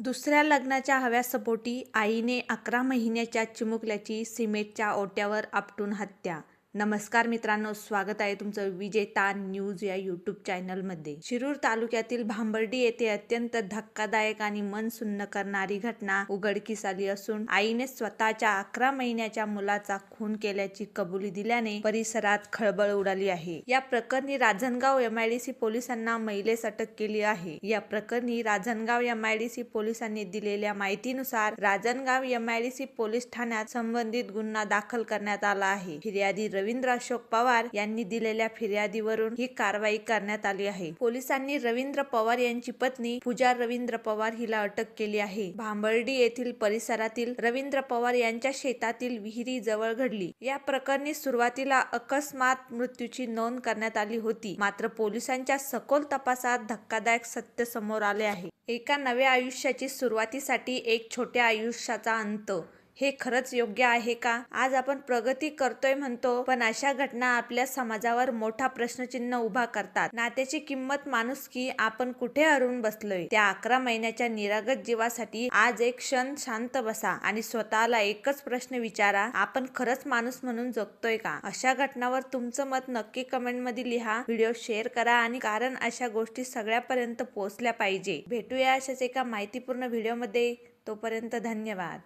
दुसऱ्या लग्नाच्या हव्यासपोटी आईने 11 महिन्याच्या चिमुकल्याची सिमेंटच्या ओट्यावर आपटून हत्या. नमस्कार मित्रांनो, स्वागत आहे तुमचं विजेता न्यूज या यूट्यूब चॅनलमध्ये. शिरूर तालुक्यातील भांबर्डी येथे अत्यंत धक्कादायक आणि मन सुन्न करणारी घटना उघडकीस आली असून आईने स्वतःच्या 11 महिन्याच्या मुलाचा खून केल्याची कबुली दिल्याने परिसरात खळबळ उडाली आहे. या प्रकरणी रांजणगाव एमआयडीसी पोलिसांना महिलेस अटक केली आहे. या प्रकरणी रांजणगाव एमआयडीसी पोलिसांनी दिलेल्या माहितीनुसार रांजणगाव एमआयडीसी पोलीस ठाण्यात संबंधित गुन्हा दाखल करण्यात आला आहे. फिर्यादी रवींद्र अशोक पवार यांनी दिलेल्या फिर्यादीवरून ही कारवाई करण्यात आली आहे. पोलिसांनी रवींद्र पवार यांची पत्नी पूजा रवींद्र पवार हिला अटक केली आहे. भांबर्डी येथील परिसरातील रवींद्र पवार यांच्या शेतातील विहिरी जवळ घडली. या प्रकरणी सुरुवातीला अकस्मात मृत्यूची नोंद करण्यात आली होती. मात्र पोलिसांच्या सखोल तपासात धक्कादायक सत्य समोर आले आहे. एका नव्या आयुष्याची सुरुवातीसाठी एक छोट्या आयुष्याचा अंत, हे खरंच योग्य आहे का? आज आपण प्रगती करतोय म्हणतो, पण अशा घटना आपल्या समाजावर मोठा प्रश्नचिन्ह उभा करतात. नात्याची किंमत, माणुसकी आपण कुठे हरवून बसलोय? त्या 11 महिन्याच्या निरागस जीवासाठी आज एक क्षण शांत बसा आणि स्वतःला एकच प्रश्न विचारा, आपण खरंच माणूस म्हणून जगतोय का? अशा घटनावर तुमचं मत नक्की कमेंटमध्ये लिहा. व्हिडिओ शेअर करा आणि कारण अशा गोष्टी सगळ्यापर्यंत पोहोचल्या पाहिजे. भेटूया अशाच एका माहितीपूर्ण व्हिडिओमध्ये. तोपर्यंत धन्यवाद.